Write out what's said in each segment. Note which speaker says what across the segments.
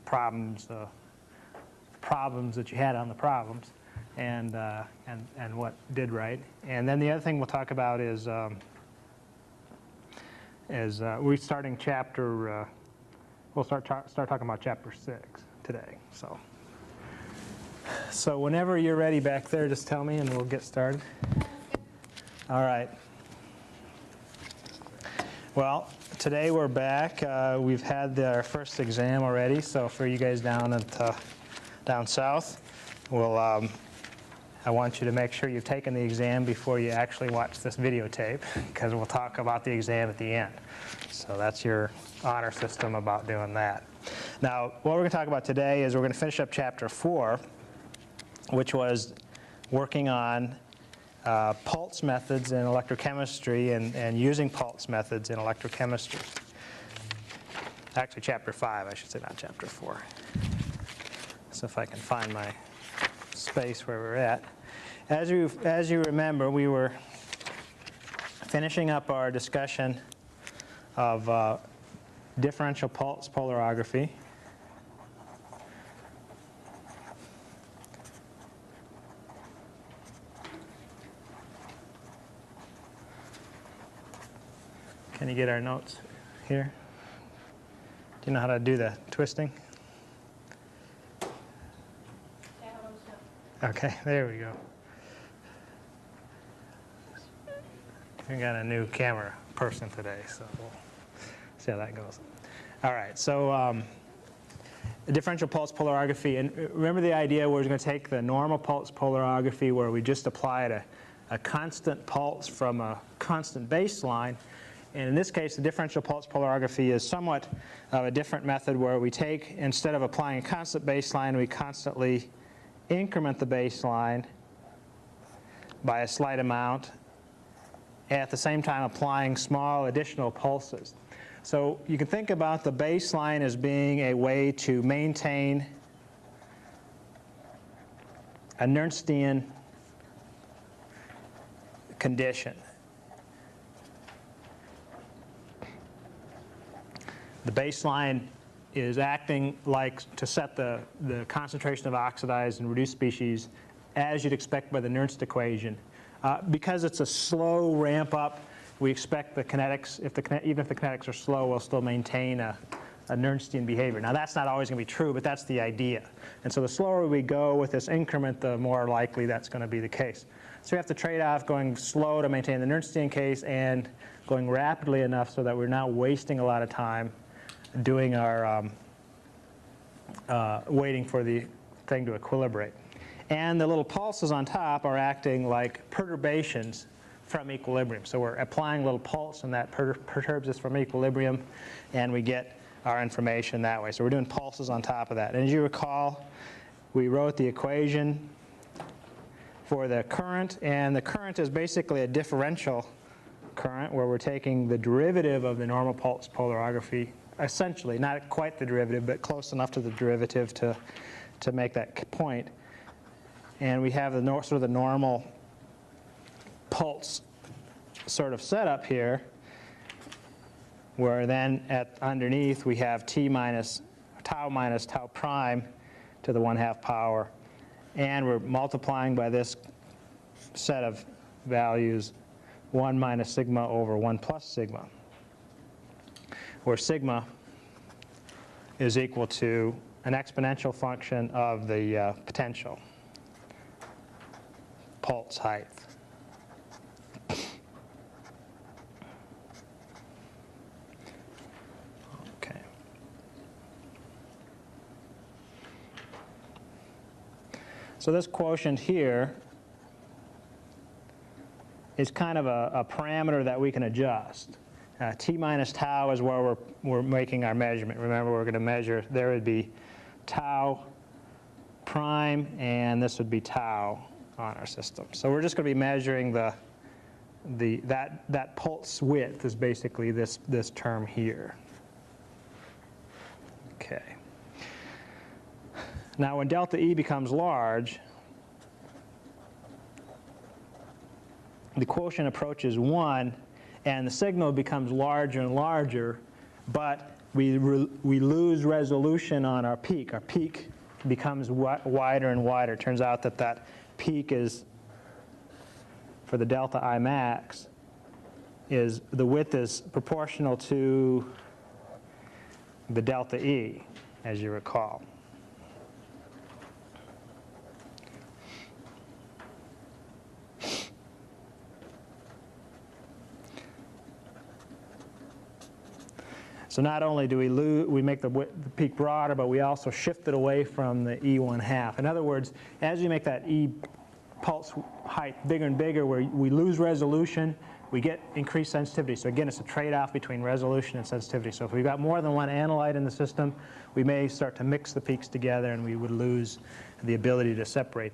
Speaker 1: problems that you had on the problems, and what did right. And then the other thing we'll talk about is we're starting chapter. We'll start talking about chapter 6 today. So whenever you're ready back there, just tell me and we'll get started. All right. Well, today we're back. We've had our first exam already. So for you guys down south, I want you to make sure you've taken the exam before you actually watch this videotape, because we'll talk about the exam at the end. So that's your honor system about doing that. Now, what we're going to talk about today is we're going to finish up chapter 4, which was working on pulse methods in electrochemistry and using pulse methods in electrochemistry. Actually, chapter 5, I should say, not chapter 4. So if I can find my space where we're at. As you remember, we were finishing up our discussion of differential pulse polarography. Can you get our notes here? Do you know how to do the twisting? Okay, there we go. We got a new camera person today, so we'll see how that goes. All right, so differential pulse polarography, and remember the idea we're going to take the normal pulse polarography where we just applied a constant pulse from a constant baseline. And in this case, the differential pulse polarography is somewhat of a different method where we take, instead of applying a constant baseline, we constantly increment the baseline by a slight amount, at the same time applying small additional pulses. So you can think about the baseline as being a way to maintain a Nernstian condition. The baseline is acting like to set the concentration of oxidized and reduced species as you'd expect by the Nernst equation. Because it's a slow ramp up, we expect the kinetics, even if the kinetics are slow, we'll still maintain a Nernstian behavior. Now that's not always going to be true, but that's the idea. And so the slower we go with this increment, the more likely that's going to be the case. So we have to trade off going slow to maintain the Nernstian case and going rapidly enough so that we're not wasting a lot of time doing our waiting for the thing to equilibrate. And the little pulses on top are acting like perturbations from equilibrium. So we're applying a little pulse, and that perturbs us from equilibrium, and we get our information that way. So we're doing pulses on top of that. And as you recall, we wrote the equation for the current, and the current is basically a differential current where we're taking the derivative of the normal pulse polarography, essentially, not quite the derivative, but close enough to the derivative to make that point. And we have the sort of the normal pulse sort of setup here, where then underneath we have minus tau prime to the 1/2 power, and we're multiplying by this set of values 1 minus sigma over 1 plus sigma, where sigma is equal to an exponential function of the potential pulse height. Okay. So this quotient here is kind of a parameter that we can adjust. T minus tau is where we're making our measurement. Remember, we're going to measure, there would be tau prime, and this would be tau on our system. So we're just going to be measuring that pulse width is basically this term here. Okay. Now when delta E becomes large, the quotient approaches 1, and the signal becomes larger and larger, but we lose resolution on our peak. Our peak becomes wider and wider. It turns out that that peak is, for the delta I max, is the width is proportional to the delta E, as you recall. So not only do we make the peak broader, but we also shift it away from the E1/2. In other words, as you make that E pulse height bigger and bigger, where we lose resolution, we get increased sensitivity. So again, it's a trade-off between resolution and sensitivity. So if we've got more than one analyte in the system, we may start to mix the peaks together, and we would lose the ability to separate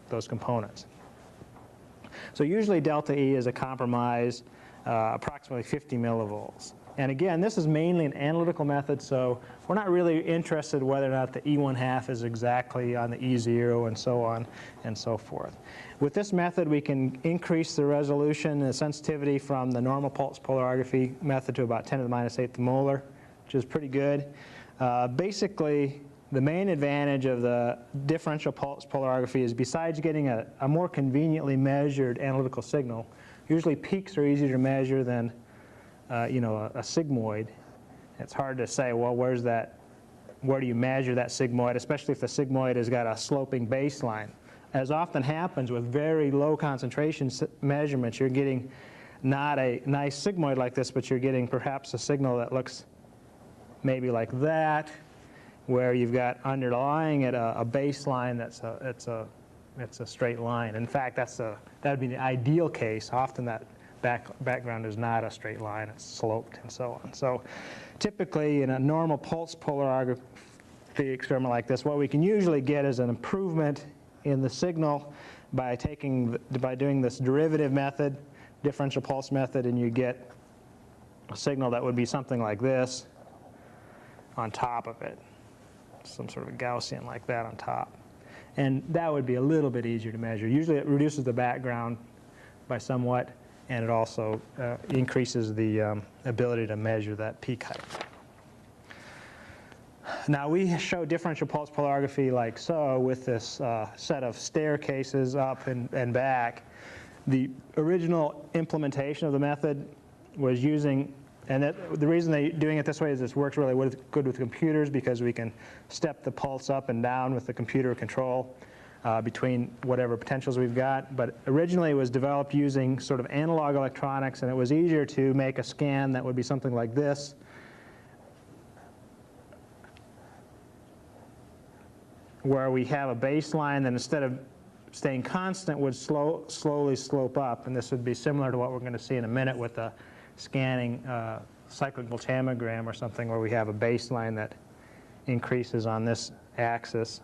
Speaker 1: those components. So usually delta E is a compromise, approximately 50 millivolts. And again, this is mainly an analytical method, so we're not really interested whether or not the E1/2 is exactly on the E0 and so on and so forth. With this method, we can increase the resolution and the sensitivity from the normal pulse polarography method to about 10 to the minus 8th molar, which is pretty good. Basically, the main advantage of the differential pulse polarography is, besides getting a more conveniently measured analytical signal, usually peaks are easier to measure than a sigmoid. It's hard to say, well, where do you measure that sigmoid, especially if the sigmoid has got a sloping baseline. As often happens with very low concentration measurements, you're getting not a nice sigmoid like this, but you're getting perhaps a signal that looks maybe like that, where you've got underlying it a baseline it's a straight line. In fact, that would be the ideal case. Often that background is not a straight line, it's sloped and so on. So typically in a normal pulse polarography experiment like this, what we can usually get is an improvement in the signal by doing this derivative method, differential pulse method, and you get a signal that would be something like this on top of it, some sort of a Gaussian like that on top. And that would be a little bit easier to measure. Usually it reduces the background by somewhat, and it also increases the ability to measure that peak height. Now we show differential pulse polarography like so, with this set of staircases up and back. The original implementation of the method was using, and the reason they're doing it this way is this works really good with computers, because we can step the pulse up and down with the computer control between whatever potentials we've got. But originally it was developed using sort of analog electronics, and it was easier to make a scan that would be something like this, where we have a baseline that, instead of staying constant, would slowly slope up. And this would be similar to what we're going to see in a minute with a scanning cyclic voltammogram or something, where we have a baseline that increases on this axis.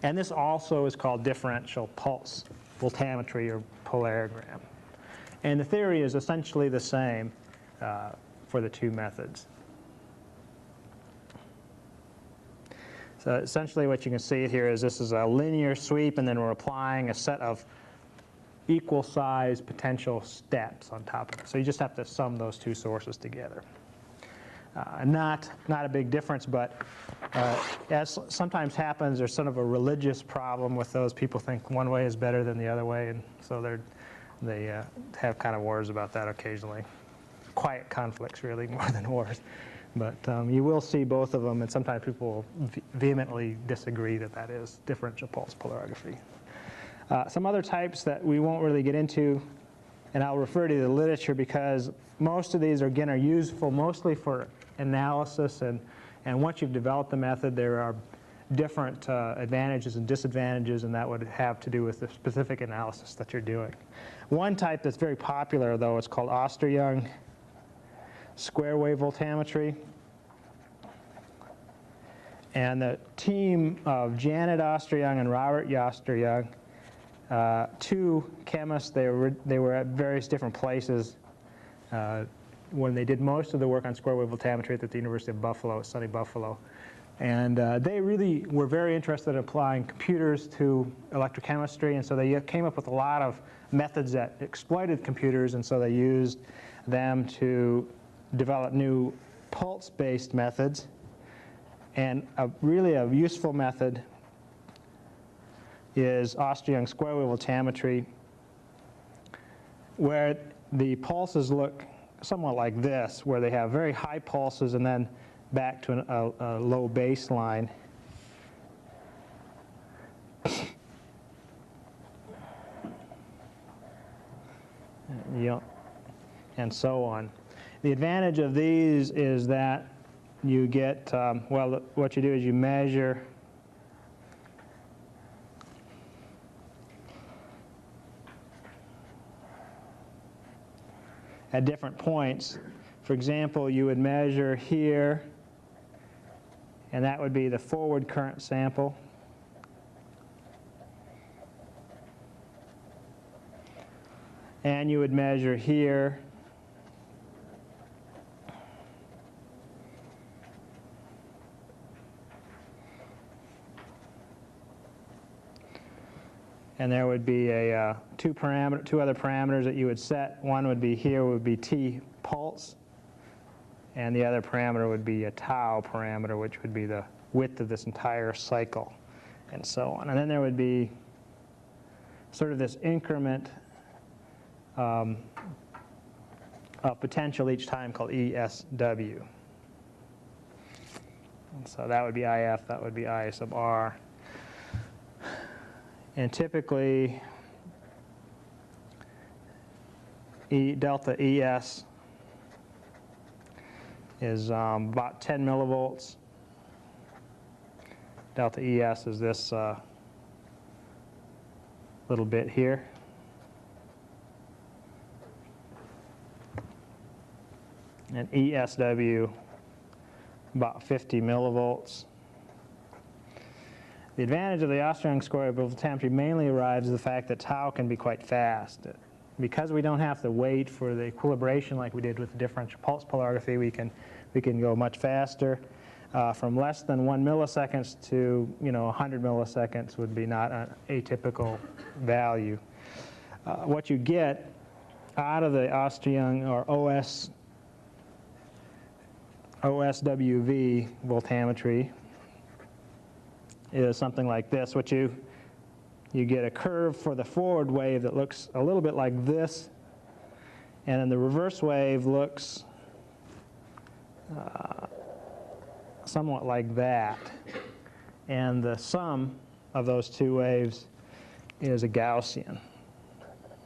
Speaker 1: And this also is called differential pulse voltammetry, or polarogram. And the theory is essentially the same for the two methods. So essentially what you can see here is this is a linear sweep, and then we're applying a set of equal size potential steps on top of it. So you just have to sum those two sources together. Not a big difference, but as sometimes happens, there's sort of a religious problem with those. People think one way is better than the other way, and so they have kind of wars about that occasionally. Quiet conflicts, really, more than wars. But you will see both of them, and sometimes people will vehemently disagree that that is differential pulse polarography. Some other types that we won't really get into, and I'll refer to the literature, because most of these, again, are useful mostly for analysis, and once you've developed the method, there are different advantages and disadvantages, and that would have to do with the specific analysis that you're doing. One type that's very popular, though, is called Oster-Young square wave voltammetry. And the team of Janet Oster-Young and Robert Oster-Young, two chemists, they were at various different places when they did most of the work on square wave voltammetry at the University of Buffalo, sunny Buffalo. And they really were very interested in applying computers to electrochemistry, and so they came up with a lot of methods that exploited computers, and so they used them to develop new pulse-based methods. And really a useful method is Auster-Young square wave voltammetry, where the pulses look somewhat like this, where they have very high pulses and then back to a low baseline. And so on. The advantage of these is that you get, well, what you do is you measure at different points. For example, you would measure here, and that would be the forward current sample. And you would measure here. And there would be two other parameters that you would set. One would be here would be T pulse, and the other parameter would be a tau parameter, which would be the width of this entire cycle, and so on. And then there would be sort of this increment of potential each time called ESW. And so that would be IF, that would be I sub R. And typically, delta ES is about 10 millivolts. Delta ES is this little bit here. And ESW about 50 millivolts. The advantage of the Auster-Young square wave voltammetry mainly arrives at the fact that tau can be quite fast. Because we don't have to wait for the equilibration like we did with the differential pulse polarography, we can go much faster. From less than 1 milliseconds to 100 milliseconds would be not an atypical value. What you get out of the Auster-Young or OSWV voltammetry is something like this. You get a curve for the forward wave that looks a little bit like this, and then the reverse wave looks somewhat like that. And the sum of those two waves is a Gaussian,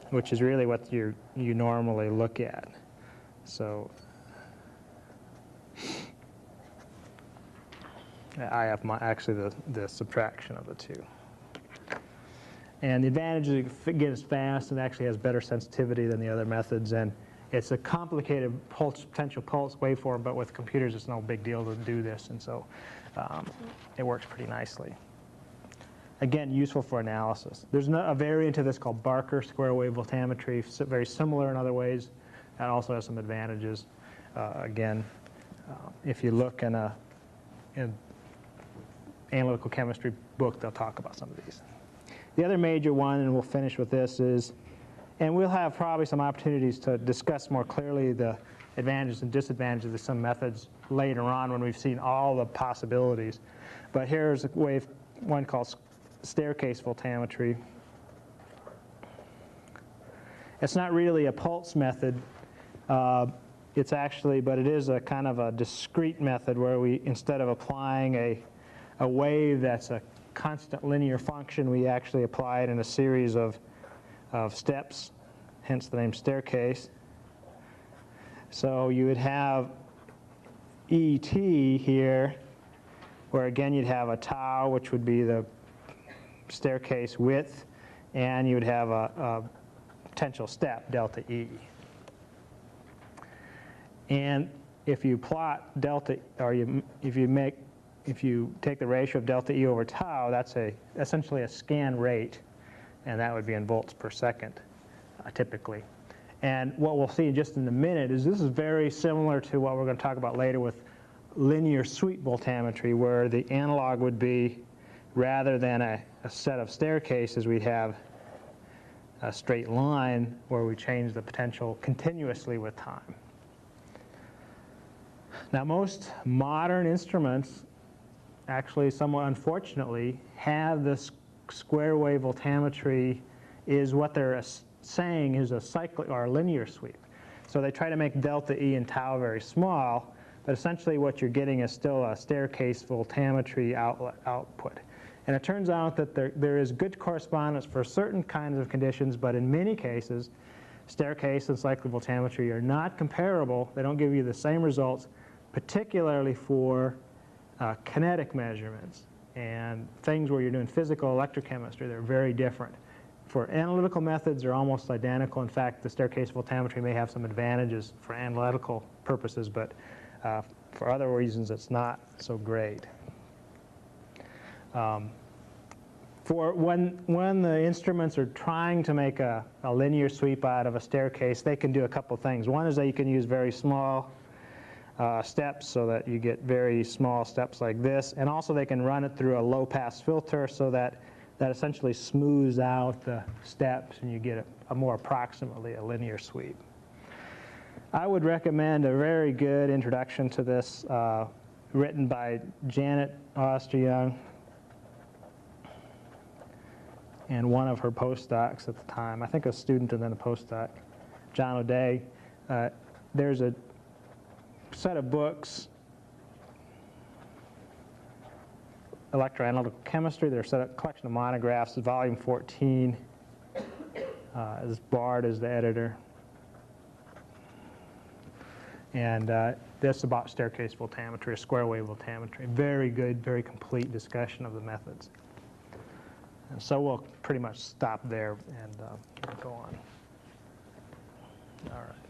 Speaker 1: which is really what you normally look at. So I have actually the subtraction of the two. And the advantage is it gets fast and actually has better sensitivity than the other methods. And it's a complicated potential pulse waveform, but with computers it's no big deal to do this. And so it works pretty nicely. Again, useful for analysis. There's a variant of this called Barker square wave voltammetry, very similar in other ways. That also has some advantages. Again, if you look in an analytical chemistry book, they'll talk about some of these. The other major one, and we'll finish with this, is, and we'll have probably some opportunities to discuss more clearly the advantages and disadvantages of some methods later on when we've seen all the possibilities. But here's one called staircase voltammetry. It's not really a pulse method. It's actually, but it is a kind of a discrete method where we, instead of applying a wave that's a constant linear function, we actually apply it in a series of steps, hence the name staircase. So you would have ET here, where again you'd have a tau, which would be the staircase width, and you would have a potential step, delta E. And if you plot delta, or if you take the ratio of delta E over tau, that's essentially a scan rate, and that would be in volts per second, typically. And what we'll see just in a minute is this is very similar to what we're going to talk about later with linear sweep voltammetry, where the analog would be, rather than a set of staircases, we'd have a straight line where we change the potential continuously with time. Now, most modern instruments, actually somewhat unfortunately, have this square wave voltammetry is what they're saying is a cyclic or a linear sweep. So they try to make delta E and tau very small, but essentially what you're getting is still a staircase voltammetry output. And it turns out that there is good correspondence for certain kinds of conditions, but in many cases, staircase and cyclic voltammetry are not comparable. They don't give you the same results, particularly for kinetic measurements and things where you're doing physical electrochemistry. They're very different. For analytical methods, they're almost identical. In fact, the staircase voltammetry may have some advantages for analytical purposes, but for other reasons, it's not so great. For when the instruments are trying to make a linear sweep out of a staircase, they can do a couple things. One is that you can use very small steps so that you get very small steps like this, and also they can run it through a low-pass filter so that essentially smooths out the steps and you get a more approximately a linear sweep. I would recommend a very good introduction to this written by Janet Osteryoung and one of her postdocs at the time, I think a student and then a postdoc, John O'Day. There's a set of books, Electroanalytical Chemistry. There's a collection of monographs, volume 14. As Bard is the editor. And this about staircase voltammetry, square wave voltammetry. Very good, very complete discussion of the methods. And so we'll pretty much stop there and go on. All right.